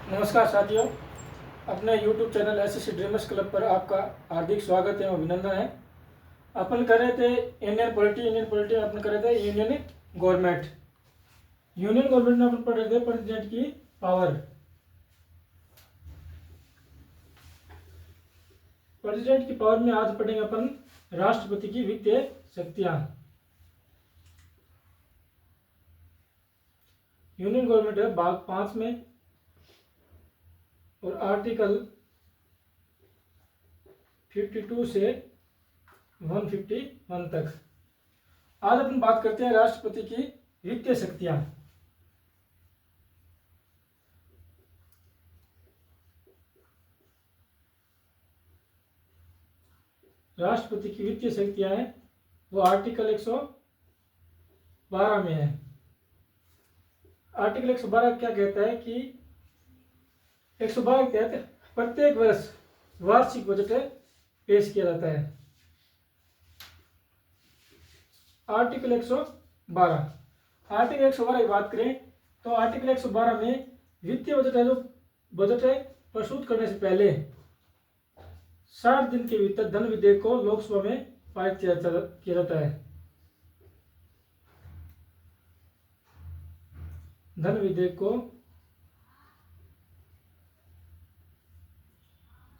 नमस्कार साथियों, अपने YouTube channel SSC dreamers club पर आपका हार्दिक स्वागत है, अभिनंदन है। अपन कर रहे थे इंडियन पॉलिटी में अपन कर रहे थे यूनियन गवर्नमेंट में अपन पढ़ रहे थे प्रेसिडेंट की पावर। प्रेसिडेंट की पावर में आज पढ़ेंगे अपन राष्ट्रपति की वित्तीय शक्तियां। यूनियन गवर्नमेंट है भाग 5 में और आर्टिकल 52 से 151 तक। आज अपन बात करते हैं राष्ट्रपति की वित्तीय शक्तियां। राष्ट्रपति की वित्तीय शक्तियां हैं वो आर्टिकल 112 में है। आर्टिकल 112 क्या कहता है कि 112 के तहत प्रत्येक वर्ष वार्षिक बजट पेश किया जाता है। आर्टिकल 112 की बात करें तो आर्टिकल 112 में वित्तीय बजट है जो बजट है प्रस्तुत करने से पहले 60 दिन के भीतर धन विधेयक को लोकसभा में पारित किया जाता है। धन विधेयक को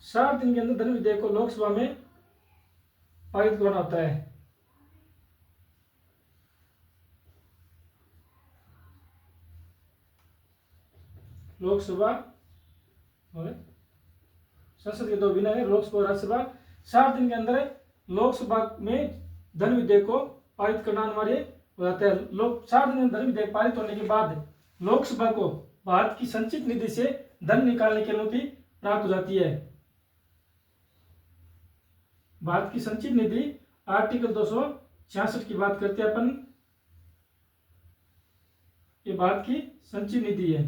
60 दिन के अंदर धन विधेयक को लोकसभा में पारित करना होता है। लोकसभा और संसद के दो बिना है, लोकसभा और राज्यसभा। 60 दिन के अंदर लोकसभा में धन विधेयक को पारित करना अनिवार्य हो जाता है। 60 दिन में धन विधेयक पारित होने के बाद लोकसभा को भारत की संचित निधि से धन निकालने की अनुमति प्राप्त हो जाती है। भारत की संचित निधि आर्टिकल 266 की बात करते हैं अपन। ये भारत की संचित निधि है।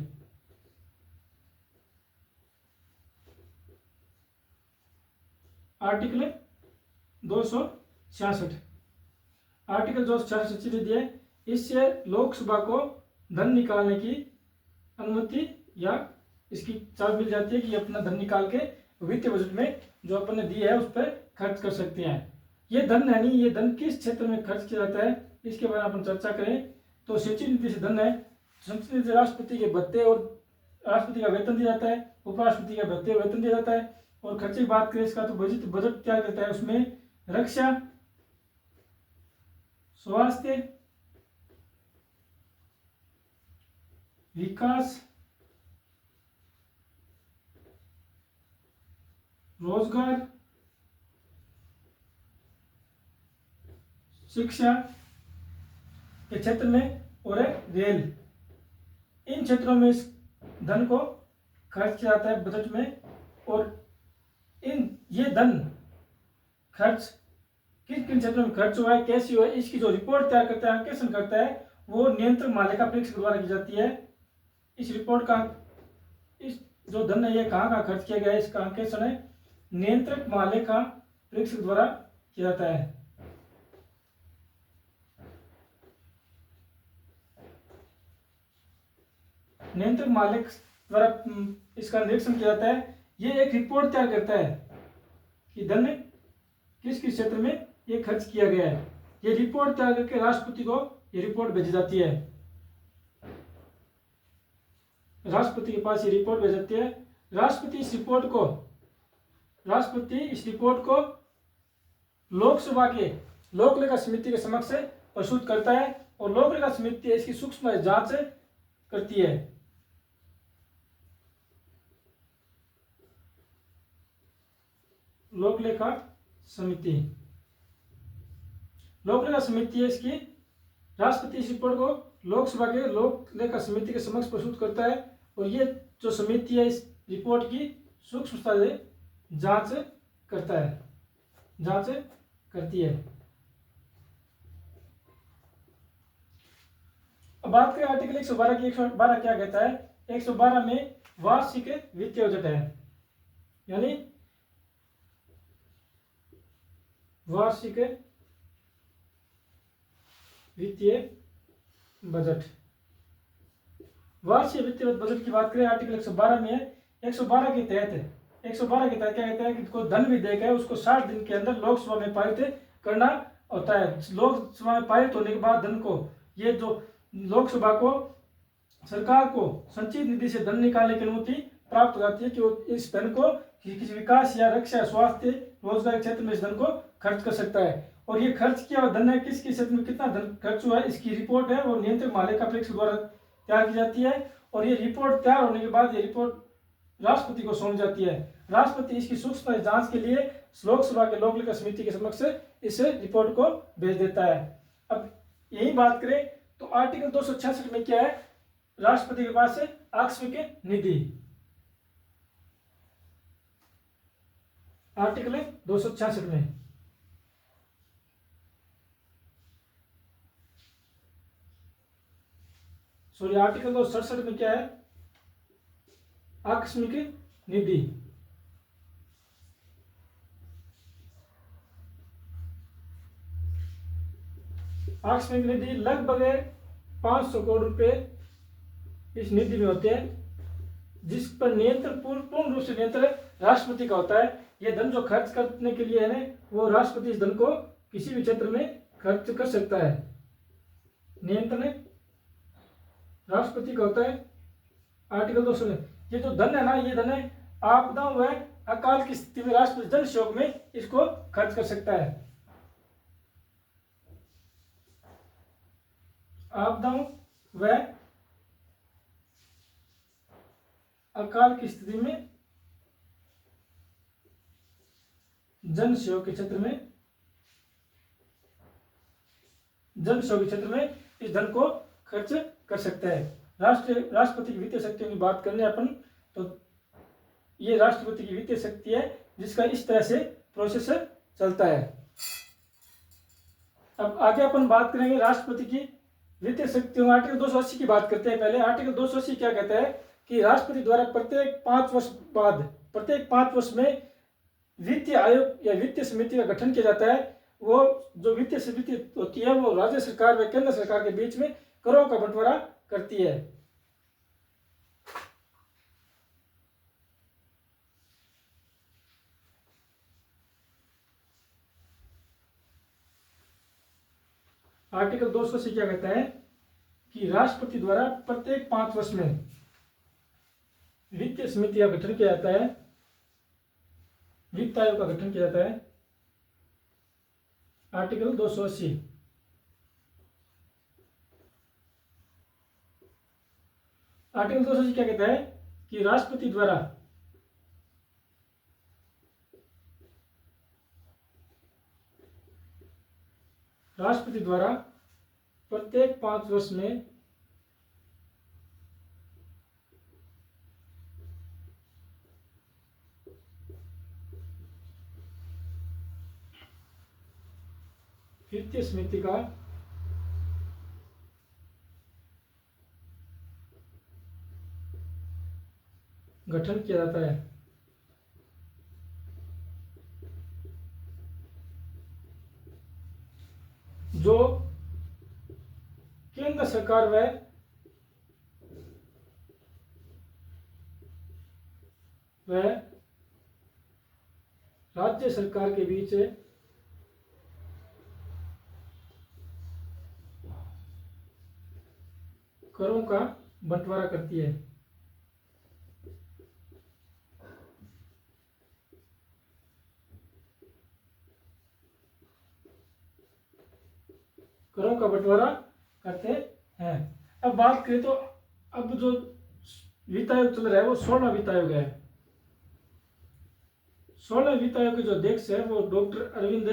आर्टिकल 266 निधि है। इससे लोकसभा को धन निकालने की अनुमति या इसकी चाबी मिल जाती है कि अपना धन निकाल के वित्तीय बजट में जो अपन ने दी है उस पर खर्च कर सकते हैं। ये धन है नहीं, ये धन किस क्षेत्र में खर्च किया जाता है इसके बारे में अपन चर्चा करें तो संचित निधि से धन है। संचित निधि से राष्ट्रपति के भत्ते और राष्ट्रपति का वेतन दिया जाता है, उपराष्ट्रपति का भत्ते और वेतन दिया जाता है। और खर्चे की बात करें इसका तो बजट क्या करता है, उसमें रक्षा, स्वास्थ्य, विकास, रोजगार, शिक्षा के क्षेत्र में और रेल, इन क्षेत्रों में इस धन को खर्च किया जाता है बजट में। और ये धन खर्च किन किन क्षेत्रों में खर्च हुआ है, कैसी हुआ है, इसकी जो रिपोर्ट तैयार करता है, अंकेक्षण करता है, वो नियंत्रक मालिका परीक्षक द्वारा की जाती है। इस रिपोर्ट का इस जो धन है ये कहाँ खर्च किया गया है इसका अंकेक्षण है नियंत्रक मालिका परीक्षक द्वारा किया जाता है। नियंत्रक मालिक द्वारा इसका निरीक्षण किया जाता है। ये एक रिपोर्ट तैयार करता है कि धन किस किस क्षेत्र में ये खर्च किया गया है। ये रिपोर्ट तैयार करके राष्ट्रपति को ये रिपोर्ट भेजी जाती है। राष्ट्रपति के पास ये रिपोर्ट भेज जाती है। राष्ट्रपति इस रिपोर्ट को लोकसभा के लोक लेखा समिति के समक्ष प्रस्तुत करता है और लोक लेखा समिति इसकी सूक्ष्म जांच करती है। लोक लेखा समिति है इसकी। राष्ट्रपति इस रिपोर्ट को लोकसभा के लोक लेखा समिति के समक्ष प्रस्तुत करता है और ये जो समिति है इस रिपोर्ट की सूक्ष्मता से जांच करती है। अब बात करें आर्टिकल 112 की। 112 क्या कहता है? 112 में वार्षिक वित्तीय बजट है, यानी वार्षिक वित्तीय बजट। वार्षिक वित्तीय बजट की बात करें आर्टिकल 112 में है। 112 के तहत है, 112 के तहत क्या कहता है कि कोई धन विधेयक है उसको 60 दिन के अंदर लोकसभा में पारित करना होता है। लोकसभा में पारित होने के बाद धन को, ये जो लोकसभा को सरकार को संचित निधि से धन निकालने की अनुमति प्राप्त हो जाती है कि वो इस धन को किसी विकास या रक्षा, स्वास्थ्य, रोजगार के क्षेत्र में इस धन को खर्च कर सकता है। और ये खर्च किया हुआ धन है किस किस क्षेत्र में कितना धन खर्च हुआ है, इसकी रिपोर्ट है वो नियंत्रक महालेखा परीक्षक द्वारा तैयार की जाती है। और ये रिपोर्ट तैयार होने के बाद ये रिपोर्ट राष्ट्रपति को सौंप जाती है। राष्ट्रपति इसकी सूक्ष्म जांच के लिए लोकसभा के लोक लेखा समिति के समक्ष इस रिपोर्ट को भेज देता है। अब यही बात करें तो आर्टिकल 266 में क्या है, राष्ट्रपति के पास है आकस्मिक निधि। आर्टिकल 266 में आर्टिकल 267 में क्या है, आकस्मिक निधि। आकस्मिक निधि लगभग 500 करोड़ रुपए इस निधि में होते हैं, जिस पर नियंत्रण पूर्ण रूप से नियंत्रण राष्ट्रपति का होता है। यह धन जो खर्च करने के लिए है ना, वो राष्ट्रपति इस धन को किसी भी क्षेत्र में खर्च कर सकता है। नियंत्रण राष्ट्रपति का होता है। आर्टिकल 200 ये जो धन है ना, ये धन है आपदाओं व अकाल की स्थिति में राष्ट्रपति जन सहयोग में इसको खर्च कर सकता है। आपदाओं व अकाल की स्थिति में जन सहयोग के क्षेत्र में, जन सहयोग के क्षेत्र में इस धन को खर्च कर सकता है। राष्ट्रपति की वित्तीय शक्तियों की बात करने अपन तो ये राष्ट्रपति की वित्तीय शक्ति है जिसका इस तरह से प्रोसेस चलता है। अब आगे अपन बात करेंगे राष्ट्रपति की वित्तीय शक्तियों। आर्टिकल 280 की बात करते हैं। पहले आर्टिकल 280 क्या कहता है कि राष्ट्रपति द्वारा प्रत्येक 5 वर्ष बाद, प्रत्येक 5 वर्ष में वित्तीय आयोग या वित्तीय समिति का गठन किया जाता है। वो जो वित्तीय समिति होती है वो राज्य सरकार व केंद्र सरकार के बीच में करों का बंटवारा करती है। आर्टिकल 280 क्या कहता है कि राष्ट्रपति द्वारा प्रत्येक 5 वर्ष में वित्तीय समिति का गठन किया जाता है, वित्त आयोग का गठन किया जाता है। आर्टिकल 280 आर्टिकल 280 क्या कहता है कि राष्ट्रपति द्वारा प्रत्येक 5 वर्ष में वित्तीय समिति का गठन किया जाता है। जो केंद्र सरकार व राज्य सरकार के बीच करों का बंटवारा करती है। करों का बंटवारा करते हैं। अब बात करें तो अब जो वित्त आयोग चल रहा है वो 16वां वित्त आयोग है। 16वें वित्त आयोग के जो अध्यक्ष है वो डॉक्टर अरविंद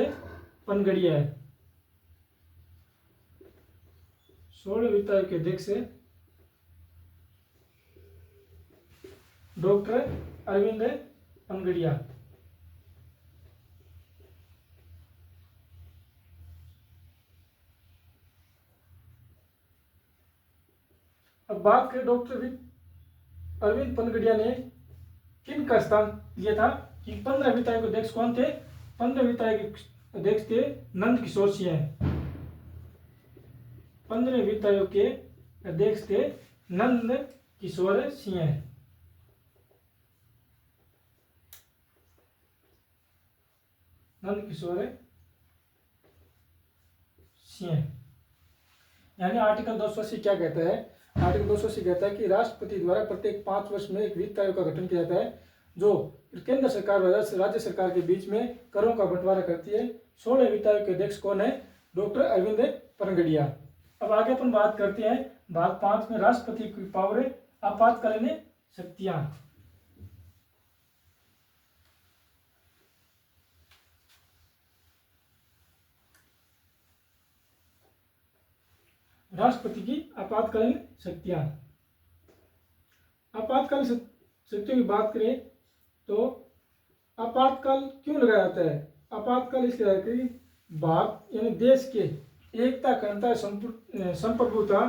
पनगड़िया है। 16वें वित्त आयोग के अध्यक्ष है डॉक्टर अरविंद पनगड़िया। अब बात करें डॉक्टर अरविंद पनगड़िया ने किन का स्थान लिया था कि 15 वित्त आयोग के अध्यक्ष कौन थे। 15 वित्त आयोग के अध्यक्ष थे नंद किशोर सिंह। 15 वित्त आयोग के अध्यक्ष थे नंद किशोर सिंह। नंद किशोर सिंह। यानी आर्टिकल 280 क्या कहता है? आर्टिकल 280 कहता है कि राष्ट्रपति द्वारा प्रत्येक 5 वर्ष में एक वित्त आयोग का गठन किया जाता है जो केंद्र सरकार और राज्य सरकार के बीच में करों का बंटवारा करती है। 16 वित्त आयोग के अध्यक्ष कौन है? डॉक्टर अरविंद पनगड़िया। अब आगे अपन बात करते हैं भाग 5 में राष्ट्रपति की पावर, आपातकालीन शक्तियां। राष्ट्रपति की आपातकालीन शक्तियां। आपातकालीन शक्तियों की बात करें तो आपातकाल क्यों लगाया जाता है? आपातकाल इसलिए कि भारत यानी देश के एकता, अखंडता, संप्रभुता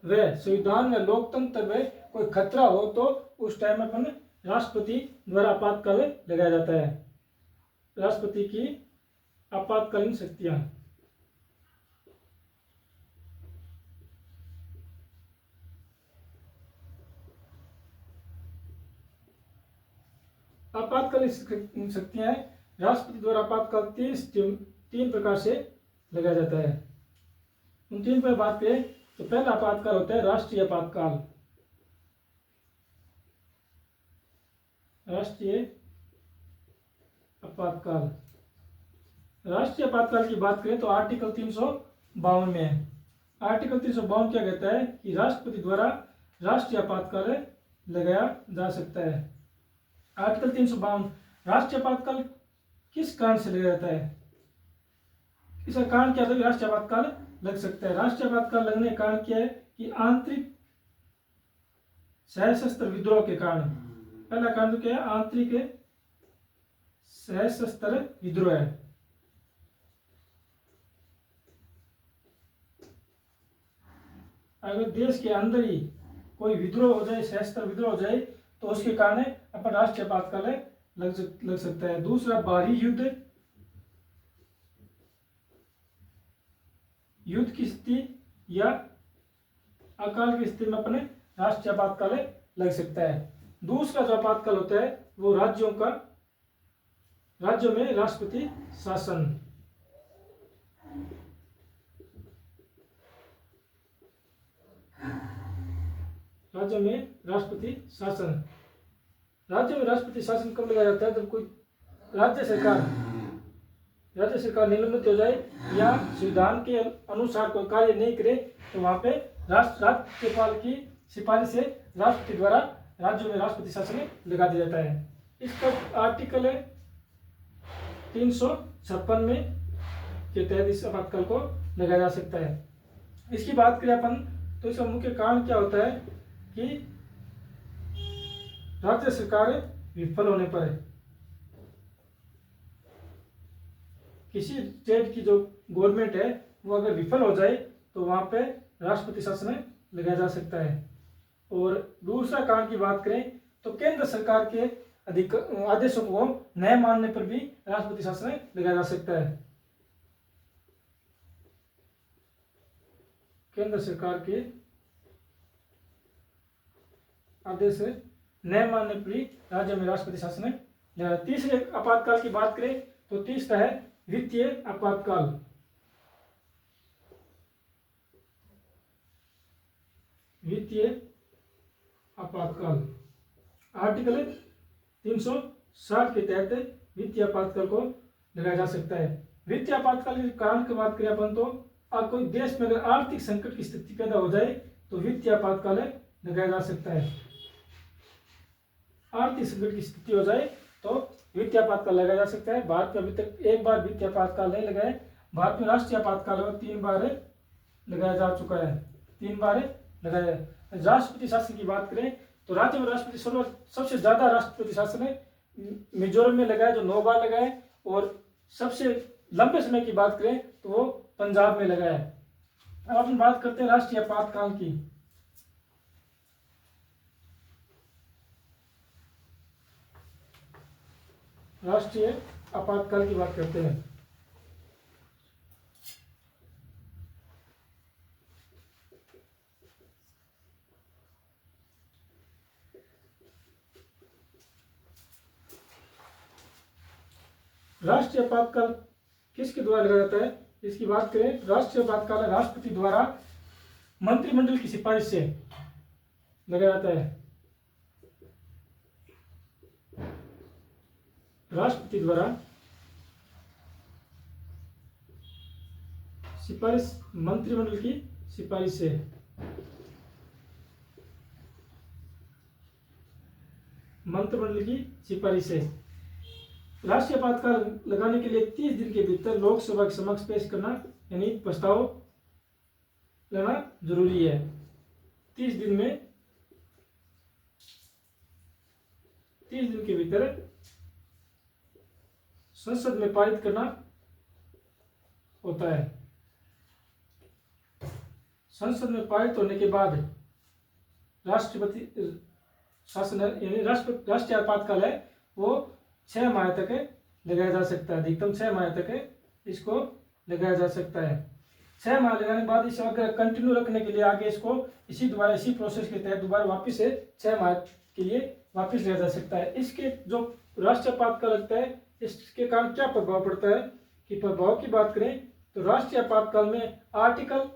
व संविधान व लोकतंत्र में कोई खतरा हो तो उस टाइम में अपन राष्ट्रपति द्वारा आपातकाल लगाया जाता है। राष्ट्रपति की आपातकालीन शक्तियां। आपातकालीन शक्तियां राष्ट्रपति द्वारा आपातकाल 3 प्रकार से लगाया जाता है। उन 3 पर बात करें तो पहला आपातकाल होता है राष्ट्रीय आपातकाल। राष्ट्रीय आपातकाल। राष्ट्रीय आपातकाल की बात करें तो आर्टिकल 352 में है। आर्टिकल 352 क्या कहता है कि राष्ट्रपति द्वारा राष्ट्रीय आपातकाल लगाया जा सकता है। आर्टिकल 352 राष्ट्रीय आपातकाल किस कारण से लगाया जाता है? इसका कारण क्या है? राष्ट्रीय आपातकाल लग सकता है। राष्ट्रीय आपातकाल लगने का कारण क्या है कि आंतरिक सशस्त्र विद्रोह के कारण। पहला कारण तो क्या है? आंतरिक सशस्त्र विद्रोह है। अगर देश के अंदर ही कोई विद्रोह हो जाए, सशस्त्र विद्रोह हो जाए तो उसके कारण अपन राष्ट्रीय आपातकाल लग सकता है। दूसरा बाहरी युद्ध की स्थिति या अकाल की स्थिति में अपने राष्ट्रीय आपातकाल लग सकता है। दूसरा जो आपातकाल होता है वो राज्यों में राष्ट्रपति शासन। राज्यों में राष्ट्रपति शासन। राज्यों में राष्ट्रपति शासन कब लगाया जाता है? जब कोई राज्य सरकार निलंबित हो जाए या संविधान के अनुसार कोई कार्य नहीं करे तो वहां पे राज्यपाल की सिफारिश से राष्ट्रपति द्वारा राज्यों में राष्ट्रपति शासन लगा दिया जाता है। इसका आर्टिकल 356 में के तहत इस आपातकाल को लगाया जा सकता है। इसकी बात करें अपन तो इसका मुख्य कारण क्या होता है कि राज्य सरकार विफल होने पर, किसी स्टेट की जो गवर्नमेंट है वो अगर विफल हो जाए तो वहां पे राष्ट्रपति शासन लगाया जा सकता है। और दूसरा कारण की बात करें तो केंद्र सरकार के आदेशों को न मानने पर भी राष्ट्रपति शासन लगाया जा सकता है। केंद्र सरकार के आदेश न मानने पर भी राज्य में राष्ट्रपति शासन लगाया। तीसरे आपातकाल की बात करें तो तीसरा है वित्तीय आपातकाल। वित्तीय आपातकाल आर्टिकल 360 के तहत वित्तीय आपातकाल को लगाया जा सकता है। वित्तीय आपातकाल के कारण की बात करें अपन तो कोई देश में अगर आर्थिक संकट की स्थिति पैदा हो जाए तो वित्तीय आपातकाल लगाया जा सकता है। आर्थिक संकट की स्थिति हो जाए तो वित्तीय आपातकाल लगाया जा सकता है। भारत में अभी तक एक बार वित्तीय आपातकाल नहीं लगाए। भारत में राष्ट्रीय आपातकाल 3 बार लगाया जा चुका है। 3 बार लगाया। राष्ट्रपति शासन की बात करें तो राज्य में राष्ट्रपति सबसे ज्यादा राष्ट्रपति शासन मिजोरम में लगाया जो 9 बार लगाए, और सबसे लंबे समय की बात करें तो वो पंजाब में लगाया। अब अपन बात करते हैं राष्ट्रीय आपातकाल की। राष्ट्रीय आपातकाल की बात करते हैं। राष्ट्रीय आपातकाल किसके द्वारा लगाया जाता है, इसकी बात करें, राष्ट्रीय आपातकाल राष्ट्रपति द्वारा मंत्रिमंडल की सिफारिश से लगाया जाता है। राष्ट्रपति द्वारा सिफारिश, मंत्रिमंडल की सिफारिश से। मंत्रिमंडल की सिफारिश से राष्ट्रीय आपातकाल लगाने के लिए 30 दिन के भीतर लोकसभा के समक्ष पेश करना, यानी प्रस्ताव लाना जरूरी है। 30 दिन में, 30 दिन के भीतर संसद में पारित करना होता है। संसद में पारित होने के बाद राष्ट्रपति शासन, यानी राष्ट्रीय आपातकाल है वो 6 माह तक लगाया जा सकता है। अधिकतम 6 माह तक इसको लगाया जा सकता है। 6 माह लगाने के बाद इसे अगर कंटिन्यू रखने के लिए आगे इसको इसी प्रोसेस के तहत दोबारा वापस से 6 माह के लिए वापस लिया जा सकता है। इसके जो राष्ट्रीय आपातकाल लगता है, इसके कारण क्या प्रभाव पड़ता है कि प्रभाव की बात करें तो राष्ट्रीय आपातकाल में आर्टिकल,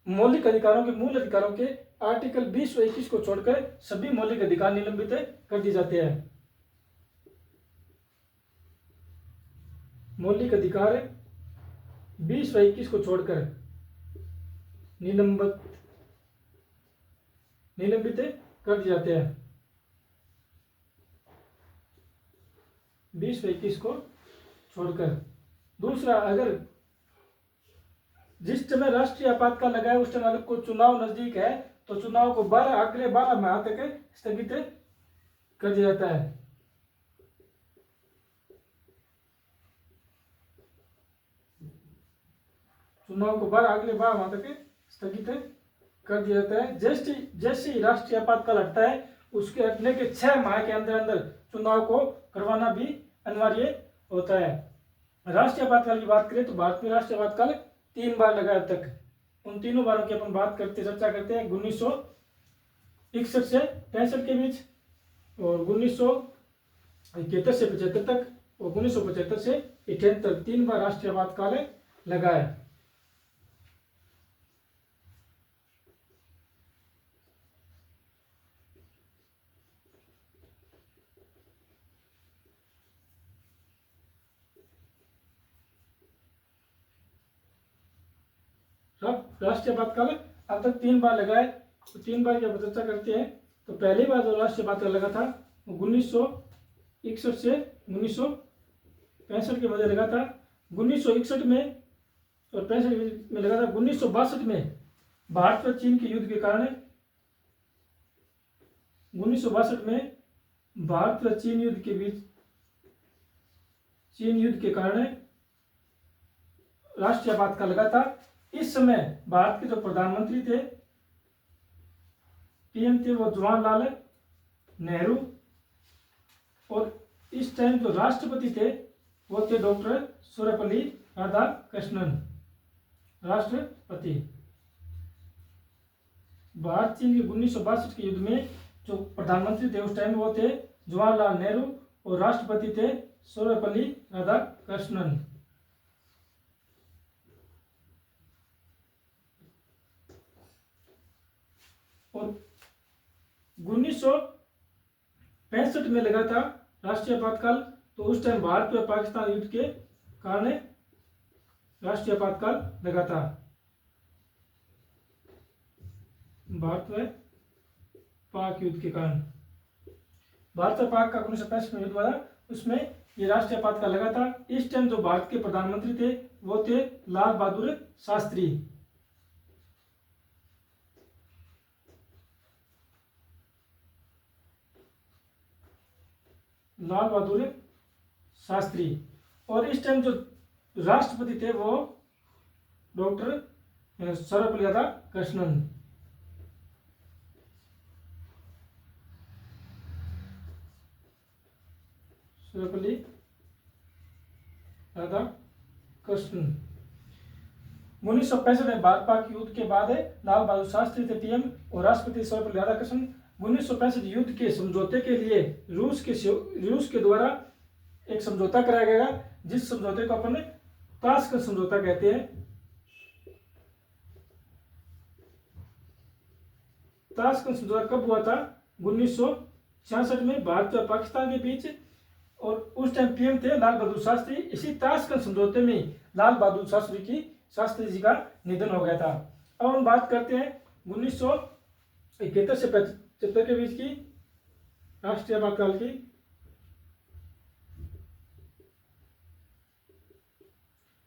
मौलिक अधिकारों के, मूल अधिकारों के आर्टिकल 20 और 21 को छोड़कर सभी मौलिक अधिकार निलंबित कर दिए जाते हैं। मौलिक अधिकार 20 और 21 को छोड़कर निलंबित कर दिए जाते हैं। 20 और 21 को छोड़कर। दूसरा, अगर जिस समय राष्ट्रीय आपातकाल लगाए उस समय अगर कोई चुनाव नजदीक है तो चुनाव को अगले 12 माह तक स्थगित कर दिया जाता है। चुनाव को अगले 12 माह तक स्थगित कर दिया जाता है। जैसे ही राष्ट्रीय आपातकाल हटता है उसके हटने के 6 माह के अंदर अंदर चुनाव को करवाना भी अनिवार्य होता है। राष्ट्रीय आपातकाल की बात करें तो भारत में राष्ट्रीय आपातकाल 3 बार लगा अब तक। उन तीनों बारों की अपन चर्चा करते हैं। 1961 से 65 के बीच, और 1971 से 75 तक, और 1975 से 78, 3 बार राष्ट्रीय आपातकाल लगा है। राष्ट्रीय आपातकाल अब तक 3 बार लगा है, तो 3 बार की चर्चा करते हैं। तो पहली बार जो राष्ट्रीय आपातकाल लगा था वो 1961 से 1965 के मध्य लगा था। 1961 में और 65 में लगा था। 1962 में भारत और चीन के युद्ध के कारण, 1962 में भारत और चीन युद्ध के बीच, चीन युद्ध के कारण राष्ट्रीय आपातकाल लगा था। इस समय भारत के जो प्रधानमंत्री थे, पीएम थे, वो जवाहरलाल नेहरू, और इस टाइम जो राष्ट्रपति थे वो थे डॉक्टर सर्वपल्ली राधाकृष्णन, राष्ट्रपति। भारत चीन के 1962 के युद्ध में जो प्रधानमंत्री थे उस टाइम वो थे जवाहरलाल नेहरू, और राष्ट्रपति थे सर्वपल्ली राधाकृष्णन। और 1965 में लगा था राष्ट्रीय आपातकाल। तो उस टाइम भारत और पाकिस्तान युद्ध के कारण राष्ट्रीय आपातकाल लगा था। भारत में पाक युद्ध के कारण, भारत और पाक का 1965 में युद्ध हुआ, उसमें ये राष्ट्रीय आपातकाल लगा था। इस टाइम जो भारत के प्रधानमंत्री थे वो थे लाल बहादुर शास्त्री। लाल बहादुर शास्त्री। और इस टाइम जो राष्ट्रपति थे वो डॉक्टर सर्वपल्ली राधाकृष्णन। सर्वपल्ली राधाकृष्णन। 1965 में भारत पाक युद्ध के बाद लाल बहादुर शास्त्री थे पीएम, और राष्ट्रपति सर्वपल्ली राधाकृष्णन। 1965 युद्ध के समझौते के लिए रूस के द्वारा एक समझौता कराया गया, जिस समझौते को अपन ताशकंद समझौता कहते हैं। ताशकंद समझौता कब हुआ था? 1966 में भारत और पाकिस्तान के बीच, और उस टाइम पीएम थे लाल बहादुर शास्त्री। इसी ताशकंद समझौते में लाल बहादुर शास्त्री जी का निधन हो गया था। अब हम बात करते हैं 1971 से 75 के बीच की राष्ट्रीय आपातकाल की।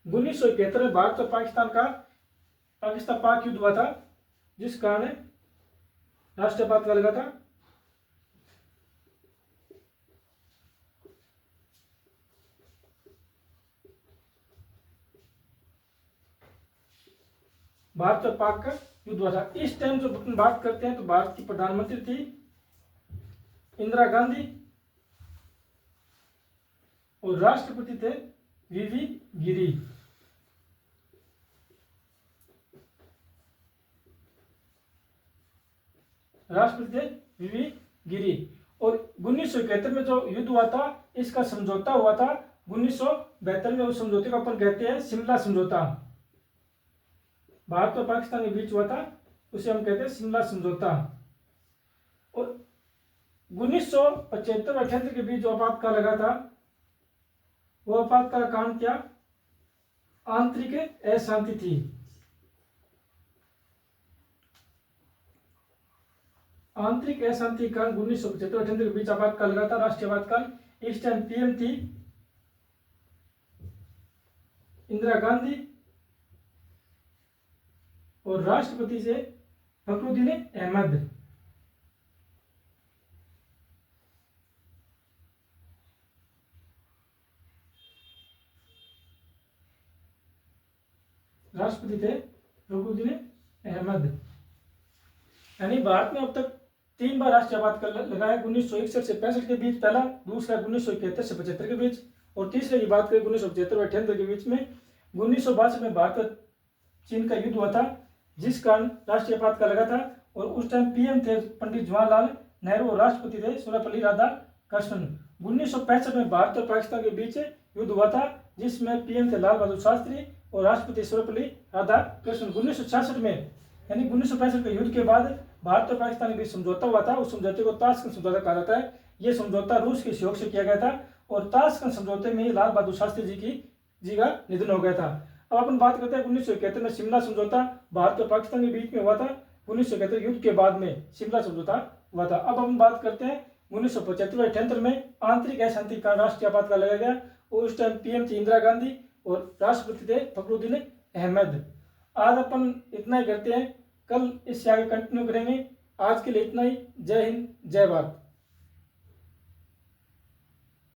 1971 में भारत और पाकिस्तान पाक युद्ध हुआ था, जिस कारण राष्ट्रीय आपातकाल लगा था। भारत और पाक का युद्ध हुआ था। इस टाइम जो अपन बात करते हैं तो भारत की प्रधानमंत्री थी इंदिरा गांधी और राष्ट्रपति थे वीवी गिरी। राष्ट्रपति थे वीवी गिरी। और 1971 में जो युद्ध हुआ था, इसका समझौता हुआ था 1972 में। उस समझौते को अपन कहते हैं शिमला समझौता। भारत और पाकिस्तान के बीच हुआ था, उसे हम कहते हैं शिमला समझौता। और 1975-78 के बीच जो आपातकाल लगा था, वो आपातकाल का कारण क्या? आंतरिक अशांति थी। आंतरिक अशांति के कारण 1975-78 के बीच आपातकाल लगा था, राष्ट्रीय आपातकाल। इस टाइम पीएम थी इंदिरा गांधी और राष्ट्रपति से फखरुद्दीन अहमद। राष्ट्रपति थे फखरुद्दीन अहमद। यानी भारत में अब तक 3 बार राष्ट्रीय आपातकाल लगा है। 1961 से 65 के बीच पहला, दूसरा 1971 से 75 के बीच, और तीसरे की बात करें 1975 और 78 के बीच में। 1962 में भारत और चीन का युद्ध हुआ था, जिस कारण राष्ट्रीय आपातकाल लगा था। और उस टाइम पीएम थे पंडित जवाहरलाल नेहरू और राष्ट्रपति थे सर्वपल्ली राधाकृष्णन। 1965 में भारत और पाकिस्तान के बीच युद्ध हुआ था, जिसमें पीएम थे लाल बहादुर शास्त्री और राष्ट्रपति सर्वपल्ली राधाकृष्णन। 1966 में, यानी 1965 के युद्ध के बाद भारत और पाकिस्तान के बीच समझौता हुआ था। उस समझौते को ताशकंद समझौता कहा जाता है। यह समझौता रूस के सहयोग से किया गया था, और ताशकंद समझौते में लाल बहादुर शास्त्री जी का निधन हो गया था। अब अपन बात करते हैं 1971 में शिमला समझौता भारत और पाकिस्तान के बीच में हुआ था। 1971 युद्ध के बाद में शिमला समझौता हुआ था। अब हम बात करते हैं 1975-78 में आंतरिक अशांति का राष्ट्रीय आपातकाल लगाया गया, और उस टाइम पीएम थी इंदिरा गांधी और राष्ट्रपति थे फखरुद्दीन अहमद। आज अपन इतना ही करते हैं, कल इससे आगे कंटिन्यू करेंगे। आज के लिए इतना ही। जय हिंद, जय भारत।